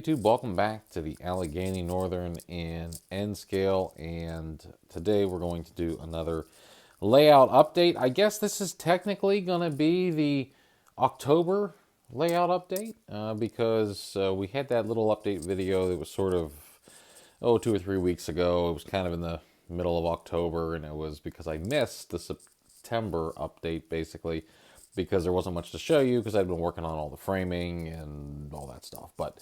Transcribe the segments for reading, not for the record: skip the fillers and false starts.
YouTube? Welcome back to the Allegheny Northern in N scale, and today we're going to do another layout update. I guess this is technically going to be the October layout update because we had that little update video that was sort of 2 or 3 weeks ago. It was kind of in the middle of October, and it was because I missed the September update basically, because there wasn't much to show you because I'd been working on all the framing and all that stuff. But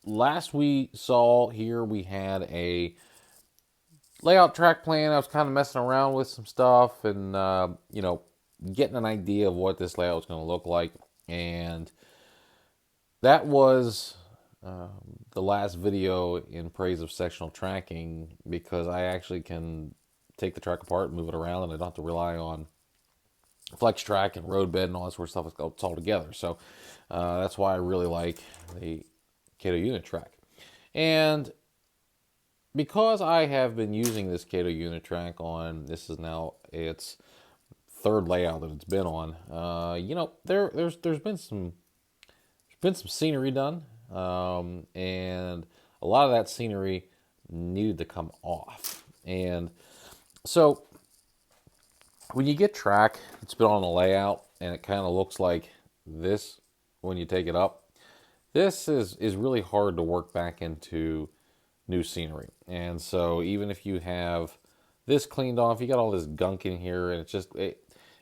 last we saw here, we had a layout track plan. I was kind of messing around with some stuff and, getting an idea of what this layout was going to look like. And that was the last video in praise of sectional tracking, because I actually can take the track apart and move it around, and I don't have to rely on flex track and road bed and all that sort of stuff. It's all together. So that's why I really like the Kato unit track. And because I have been using this Kato unit track on, this is now its third layout that it's been on. There's been some scenery done, and a lot of that scenery needed to come off. And so when you get track that's been on a layout and it kind of looks like this when you take it up, this is really hard to work back into new scenery. And so even if you have this cleaned off, you got all this gunk in here, and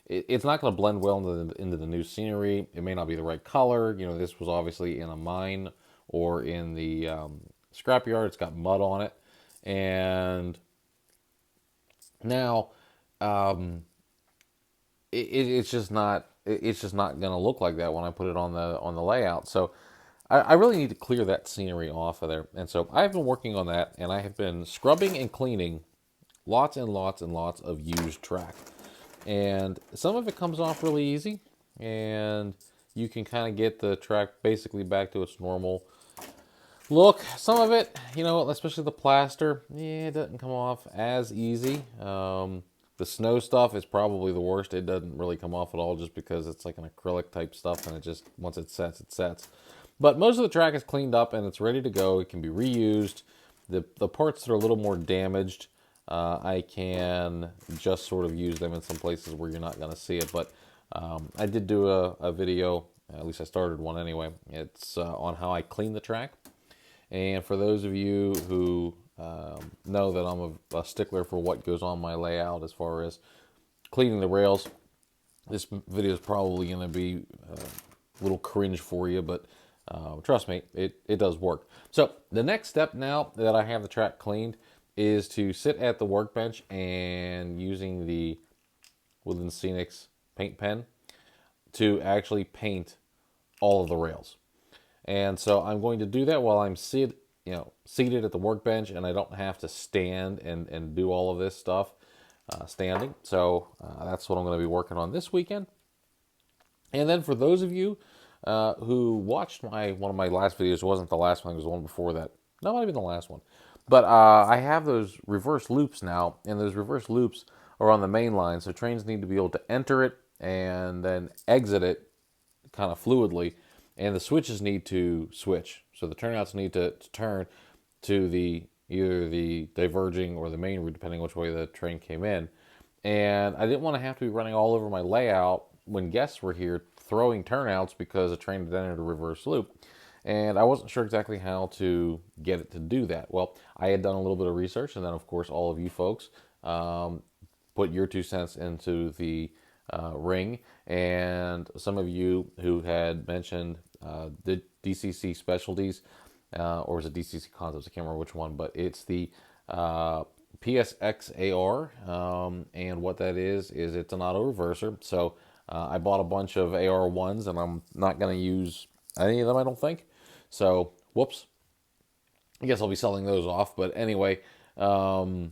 it's not going to blend well into the new scenery. It may not be the right color. This was obviously in a mine or in the scrapyard. It's got mud on it, and now it's just not going to look like that when I put it on the layout. So I really need to clear that scenery off of there. And so I've been working on that, and I have been scrubbing and cleaning lots and lots and lots of used track. And some of it comes off really easy, and you can kind of get the track basically back to its normal look. Some of it, especially the plaster, it doesn't come off as easy. The snow stuff is probably the worst. It doesn't really come off at all, just because it's like an acrylic type stuff, and it just, once it sets, it sets. But most of the track is cleaned up and it's ready to go. It can be reused. The parts that are a little more damaged, I can just sort of use them in some places where you're not going to see it. But I did do a video, at least I started one anyway. It's on how I clean the track. And for those of you who know that I'm a stickler for what goes on my layout as far as cleaning the rails, this video is probably going to be a little cringe for you, but trust me, it does work. So the next step, now that I have the track cleaned, is to sit at the workbench and using the Woodland Scenics paint pen to actually paint all of the rails. And so I'm going to do that while I'm seated at the workbench, and I don't have to stand and do all of this stuff standing. So that's what I'm going to be working on this weekend. And then for those of you who watched one of my last videos, it wasn't the last one, it was the one before that. No, it might have been the last one. But I have those reverse loops now, and those reverse loops are on the main line, so trains need to be able to enter it and then exit it kind of fluidly, and the switches need to switch. So the turnouts need to turn to either the diverging or the main route, depending which way the train came in. And I didn't want to have to be running all over my layout when guests were here throwing turnouts because the train had entered a reverse loop. And I wasn't sure exactly how to get it to do that. Well, I had done a little bit of research, and then of course all of you folks put your 2 cents into the ring. And some of you who had mentioned the DCC Specialties, or is it DCC Concepts? I can't remember which one, but it's the PSXAR, and what that is it's an auto reverser. So I bought a bunch of AR1s, and I'm not going to use any of them, I don't think. So, whoops. I guess I'll be selling those off. But anyway, the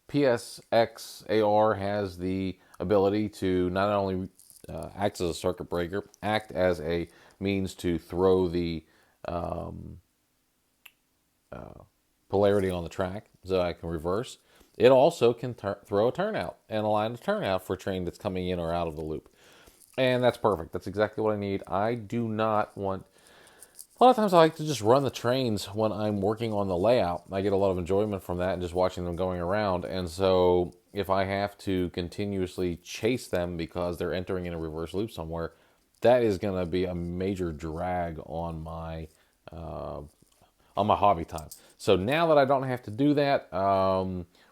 PSXAR has the ability to not only act as a circuit breaker, act as a means to throw the polarity on the track so I can reverse. It also can throw a turnout and align a turnout for a train that's coming in or out of the loop. And that's perfect. That's exactly what I need. I do not want... A lot of times I like to just run the trains when I'm working on the layout. I get a lot of enjoyment from that and just watching them going around. And so if I have to continuously chase them because they're entering in a reverse loop somewhere, that is going to be a major drag on my hobby time. So now that I don't have to do that,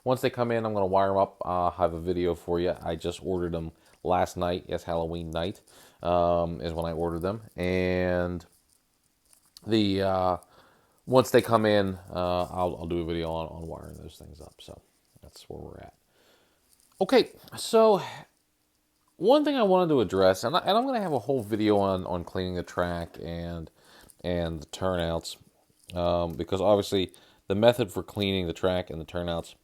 once they come in, I'm going to wire them up. I'll have a video for you. I just ordered them last night. Yes, Halloween night is when I ordered them. And the once they come in, I'll do a video on wiring those things up. So that's where we're at. Okay, so one thing I wanted to address, and I'm going to have a whole video on cleaning the track and the turnouts, because obviously the method for cleaning the track and the turnouts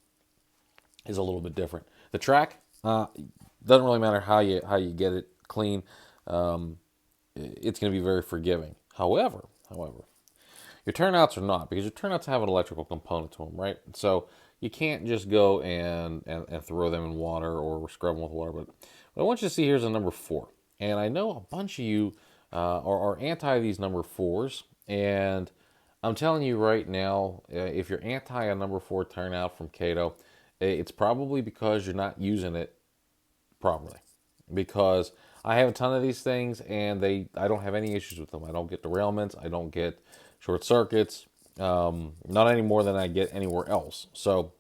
is a little bit different. The track doesn't really matter how you get it clean. It's going to be very forgiving. However, your turnouts are not, because your turnouts have an electrical component to them, right? So you can't just go and throw them in water or scrub them with water. But what I want you to see here is a number 4. And I know a bunch of you are anti these number 4s. And I'm telling you right now, if you're anti a number 4 turnout from Kato, it's probably because you're not using it properly. Because I have a ton of these things and I don't have any issues with them. I don't get derailments. I don't get short circuits. Not any more than I get anywhere else. So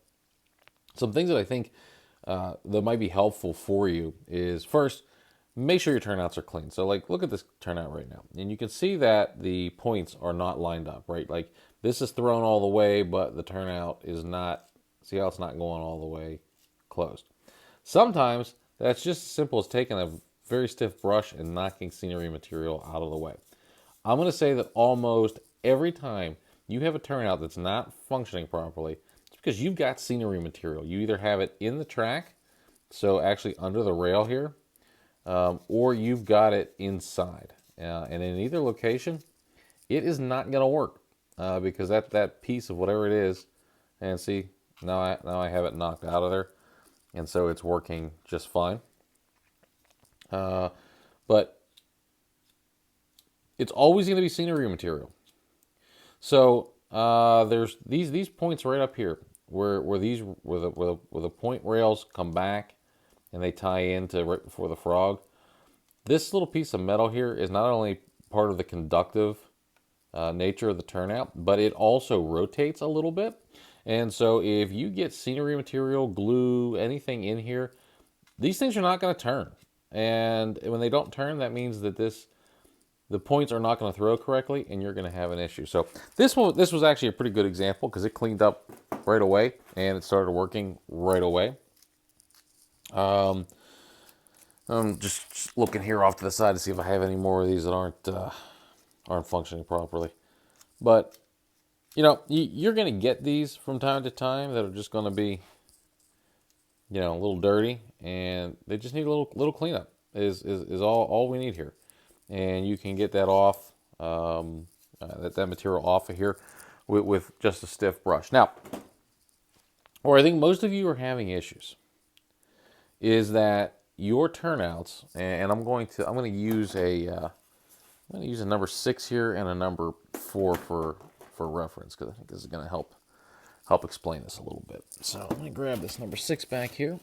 some things that I think that might be helpful for you is, first, make sure your turnouts are clean. So like, look at this turnout right now. And you can see that the points are not lined up, right? Like this is thrown all the way, but the turnout is not, see how it's not going all the way closed. Sometimes that's just as simple as taking a very stiff brush and knocking scenery material out of the way. I'm going to say that almost every time you have a turnout that's not functioning properly, it's because you've got scenery material. You either have it in the track, so actually under the rail here, or you've got it inside. And in either location, it is not going to work because that piece of whatever it is, and see, now I have it knocked out of there. And so it's working just fine. But it's always going to be scenery material. So there's these points right up here where the point rails come back and they tie into right before the frog. This little piece of metal here is not only part of the conductive nature of the turnout, but it also rotates a little bit. And so if you get scenery material, glue, anything in here, these things are not going to turn. And when they don't turn, that means that the points are not going to throw correctly, and you're going to have an issue. So this was actually a pretty good example because it cleaned up right away and it started working right away. I'm just looking here off to the side to see if I have any more of these that aren't functioning properly. But you're going to get these from time to time that are just going to be, a little dirty, and they just need a little cleanup. Is all we need here, and you can get that off, that material off of here with just a stiff brush. Now, where I think most of you are having issues is that your turnouts, and I'm going to use a number 6 here and a number 4 for reference, because I think this is going to help explain this a little bit. So I'm going to grab this number 6 back here.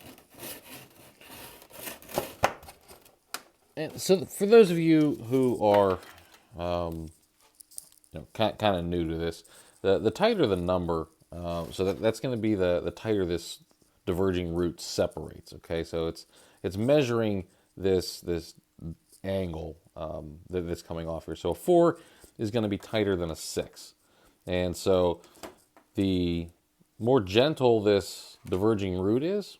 And so for those of you who are kind of new to this, the tighter the number, so that's going to be the tighter this diverging root separates. Okay, so it's measuring this angle that's coming off here. So a 4 is going to be tighter than a 6, and so the more gentle this diverging root is,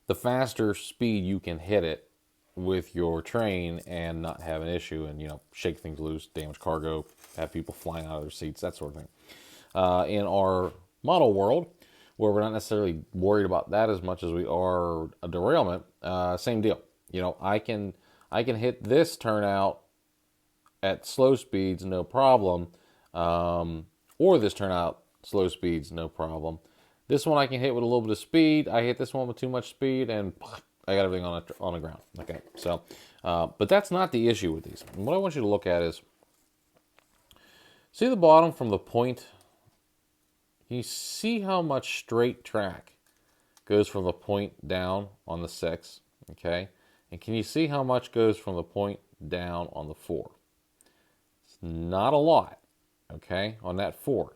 the faster speed you can hit it with your train and not have an issue and shake things loose, damage cargo, have people flying out of their seats, that sort of thing. In our model world, where we're not necessarily worried about that as much as we are a derailment, same deal. I can hit this turnout at slow speeds, no problem, or this turnout slow speeds, no problem. This one I can hit with a little bit of speed. I hit this one with too much speed, and I got everything on the ground. Okay, so, but that's not the issue with these. And what I want you to look at is, see the bottom from the point? Can you see how much straight track goes from the point down on the 6? Okay, and can you see how much goes from the point down on the 4? It's not a lot, okay, on that 4.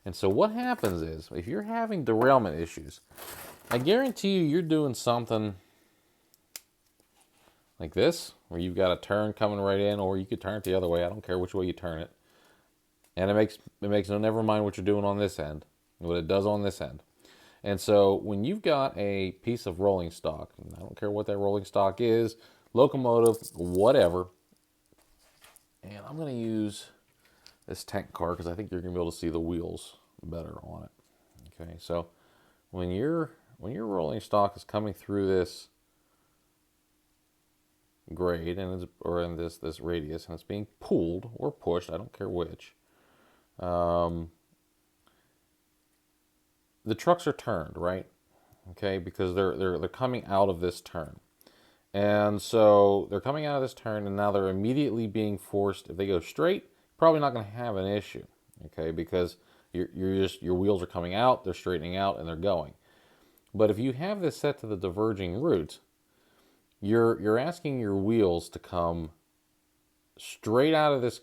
And so what happens is, if you're having derailment issues, I guarantee you're doing something like this, where you've got a turn coming right in, or you could turn it the other way. I don't care which way you turn it. And it makes no, never mind what you're doing on this end, what it does on this end. And so when you've got a piece of rolling stock, and I don't care what that rolling stock is, locomotive, whatever, and I'm going to use this tank car because I think you're going to be able to see the wheels better on it. Okay, so when your rolling stock is coming through this grade or in this radius, and it's being pulled or pushed, I don't care which, the trucks are turned, right? Okay, because they're coming out of this turn. And so they're coming out of this turn, and now they're immediately being forced. If they go straight, probably not going to have an issue, okay, because your wheels are coming out, they're straightening out, and they're going. But if you have this set to the diverging route, you're asking your wheels to come straight out of this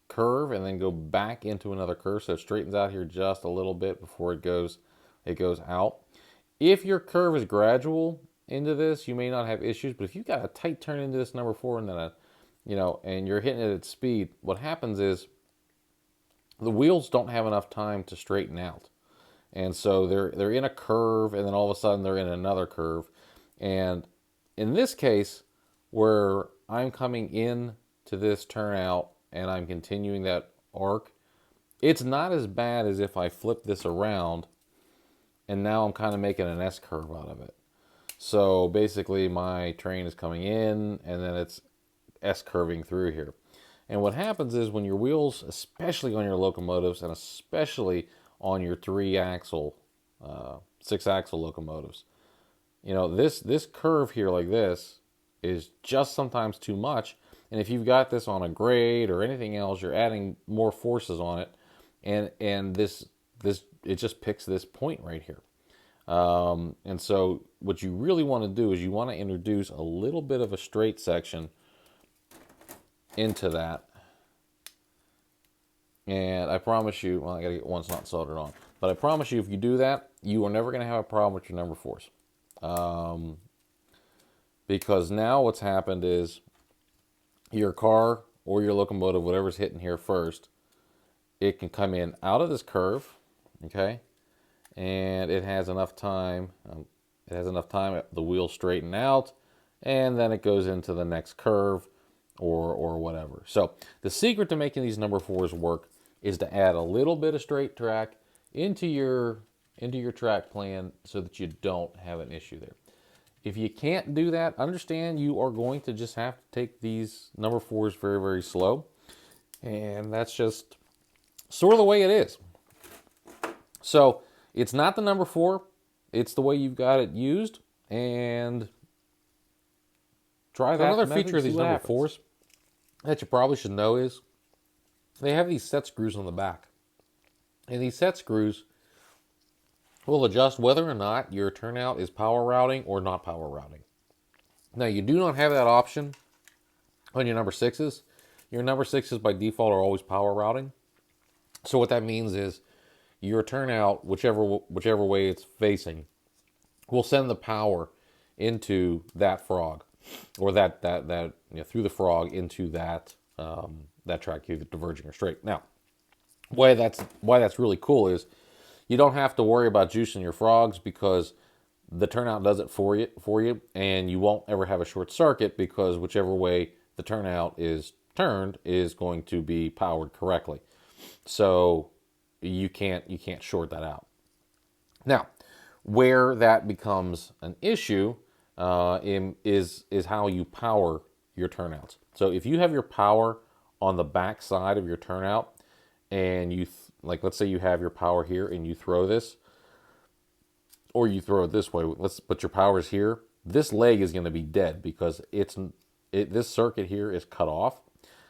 curve and then go back into another curve, so it straightens out here just a little bit before it goes out. If your curve is gradual into this, you may not have issues, but if you've got a tight turn into this number 4 and then and you're hitting it at speed, what happens is the wheels don't have enough time to straighten out. And so they're in a curve, and then all of a sudden they're in another curve. And in this case, where I'm coming in to this turnout and I'm continuing that arc, it's not as bad as if I flip this around and now I'm kind of making an S curve out of it. So basically my train is coming in and then it's S curving through here. And what happens is when your wheels, especially on your locomotives and especially on your 3-axle, 6-axle locomotives, this curve here like this is just sometimes too much. And if you've got this on a grade or anything else, you're adding more forces on it, and this it just picks this point right here. And so what you really want to do is you want to introduce a little bit of a straight section into that. And I promise you, well, I got to get one's not soldered on, but I promise you, if you do that, you are never going to have a problem with your number 4s. Because now what's happened is your car or your locomotive, whatever's hitting here first, it can come in out of this curve, okay, and it has enough time. The wheels straighten out, and then it goes into the next curve, or whatever. So the secret to making these number 4s work is to add a little bit of straight track into your track plan so that you don't have an issue there. If you can't do that, understand you are going to just have to take these number 4s very, very slow. And that's just sort of the way it is. So it's not the number 4. It's the way you've got it used. And try that. Another feature of these number 4s that you probably should know is they have these set screws on the back. And these set screws will adjust whether or not your turnout is power routing or not power routing. Now, you do not have that option on your number 6s. Your number 6s by default are always power routing. So what that means is your turnout, whichever way it's facing, will send the power into that frog, or that through the frog into that track, either diverging or straight. Now, why that's really cool is you don't have to worry about juicing your frogs because the turnout does it for you, and you won't ever have a short circuit because whichever way the turnout is turned is going to be powered correctly. So you can't short that out. Now, where that becomes an issue is how you power your turnouts. So if you have your power on the back side of your turnout, and let's say you have your power here and you throw this, or you throw it this way, but your power is here, this leg is going to be dead because this circuit here is cut off.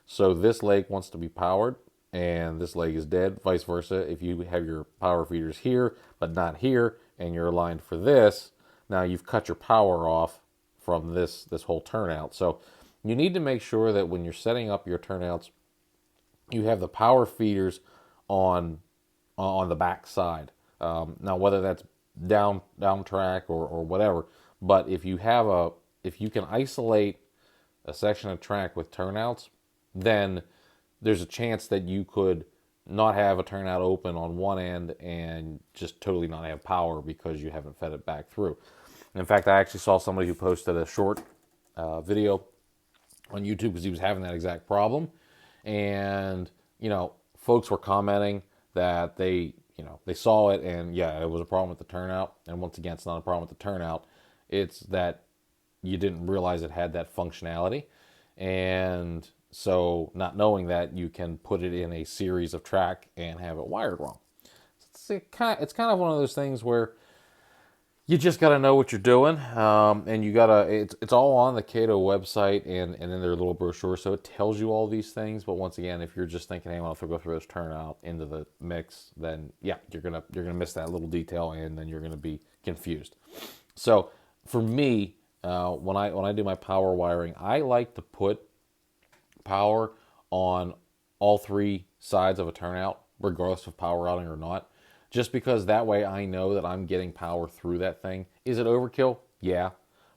So this leg wants to be powered and this leg is dead. Vice versa, if you have your power feeders here but not here and you're aligned for this, now you've cut your power off from this whole turnout. So you need to make sure that when you're setting up your turnouts, you have the power feeders on the back side. Now, whether that's down track or whatever, but if you can isolate a section of track with turnouts, then there's a chance that you could not have a turnout open on one end and just totally not have power because you haven't fed it back through. In fact, I actually saw somebody who posted a short video on YouTube because he was having that exact problem. And, folks were commenting that they saw it and yeah, it was a problem with the turnout. And once again, it's not a problem with the turnout. It's that you didn't realize it had that functionality. And so not knowing that, you can put it in a series of track and have it wired wrong. It's kind of one of those things where you just got to know what you're doing, and you got to. It's all on the Kato website and in their little brochure, so it tells you all these things. But once again, if you're just thinking, "Hey, well, if I go through this turnout into the mix," then yeah, you're gonna miss that little detail, and then you're gonna be confused. So for me, when I do my power wiring, I like to put power on all three sides of a turnout, regardless of power routing or not. Just because that way I know that I'm getting power through that thing. Is it overkill? Yeah.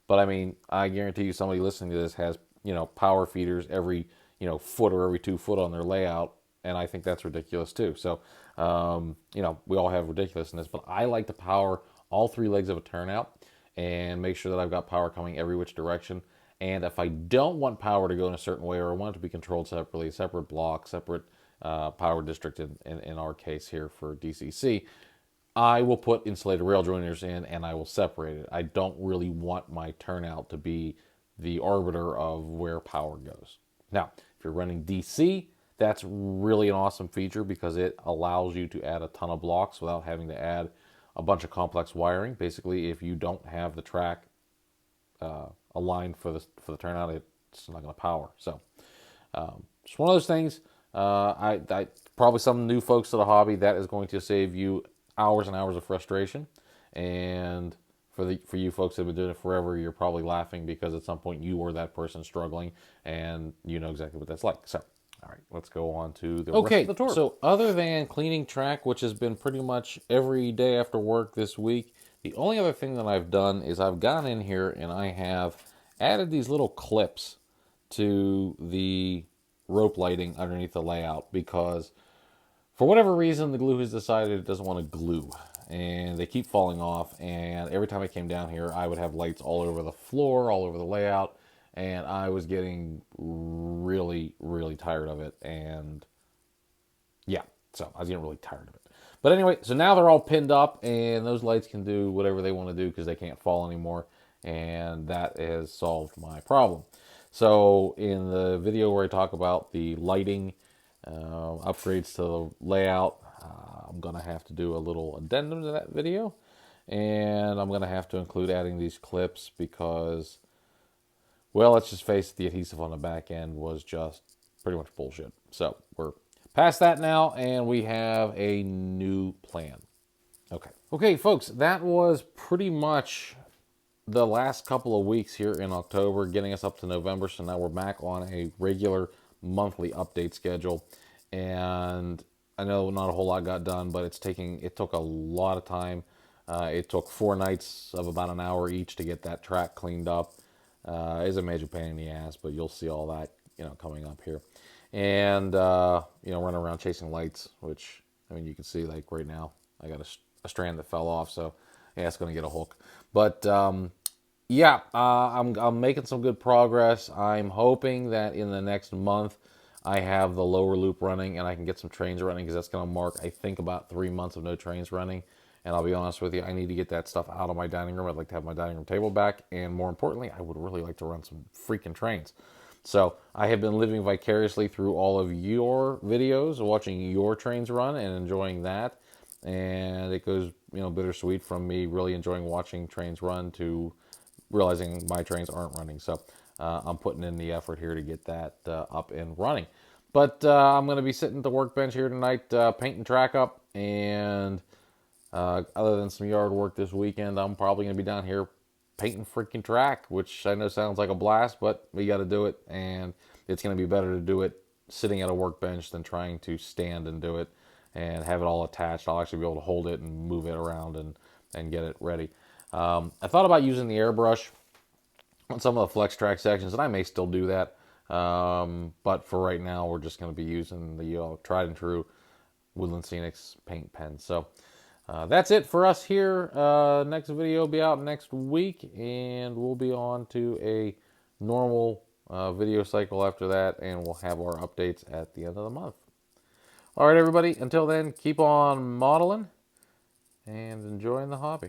But I mean, I guarantee you somebody listening to this has, power feeders every, foot or every 2 foot on their layout. And I think that's ridiculous too. So, we all have ridiculousness, but I like to power all three legs of a turnout and make sure that I've got power coming every which direction. And if I don't want power to go in a certain way, or I want it to be controlled separately, separate block, separate power district in our case here for DCC, I will put insulated rail joiners in and I will separate it. I don't really want my turnout to be the arbiter of where power goes. Now, if you're running DC, that's really an awesome feature because it allows you to add a ton of blocks without having to add a bunch of complex wiring. Basically, if you don't have the track aligned for the turnout, it's not going to power. So it's one of those things. I probably some new folks to the hobby, that is going to save you hours and hours of frustration. And for you folks that have been doing it forever, you're probably laughing because at some point you were that person struggling, and you know exactly what that's like. So, all right, let's go on to the rest of the tour. So, other than cleaning track, which has been pretty much every day after work this week, the only other thing that I've done is I've gone in here and I have added these little clips to the rope lighting underneath the layout because for whatever reason the glue has decided it doesn't want to glue and they keep falling off, and every time I came down here I would have lights all over the floor, all over the layout, and I was getting really tired of it. And yeah, so I was getting really tired of it. But anyway, so now they're all pinned up and those lights can do whatever they want to do because they can't fall anymore, and that has solved my problem. So in the video where I talk about the lighting upgrades to the layout, I'm going to have to do a little addendum to that video. And I'm going to have to include adding these clips because, well, let's just face it, the adhesive on the back end was just pretty much bullshit. So we're past that now, and we have a new plan. Okay, folks, that was pretty much the last couple of weeks here in October, getting us up to November. So now we're back on a regular monthly update schedule. And I know not a whole lot got done, but it took a lot of time. It took 4 nights of about an hour each to get that track cleaned up. It's a major pain in the ass, but you'll see all that, coming up here. And, running around chasing lights, which, I mean, you can see like right now, I got a strand that fell off. So yeah, it's going to get a hook. But, I'm making some good progress. I'm hoping that in the next month I have the lower loop running and I can get some trains running, because that's going to mark, I think, about 3 months of no trains running. And I'll be honest with you, I need to get that stuff out of my dining room. I'd like to have my dining room table back. And more importantly, I would really like to run some freaking trains. So I have been living vicariously through all of your videos, watching your trains run and enjoying that. And it goes, bittersweet from me really enjoying watching trains run to realizing my trains aren't running. So I'm putting in the effort here to get that up and running. But I'm going to be sitting at the workbench here tonight, painting track up, and other than some yard work this weekend, I'm probably going to be down here painting freaking track, which I know sounds like a blast, but we got to do it, and it's going to be better to do it sitting at a workbench than trying to stand and do it and have it all attached. I'll actually be able to hold it and move it around and get it ready. I thought about using the airbrush on some of the flex track sections, and I may still do that. But for right now, we're just going to be using the tried and true Woodland Scenics paint pen. So that's it for us here. Next video will be out next week, and we'll be on to a normal video cycle after that, and we'll have our updates at the end of the month. All right, everybody. Until then, keep on modeling and enjoying the hobby.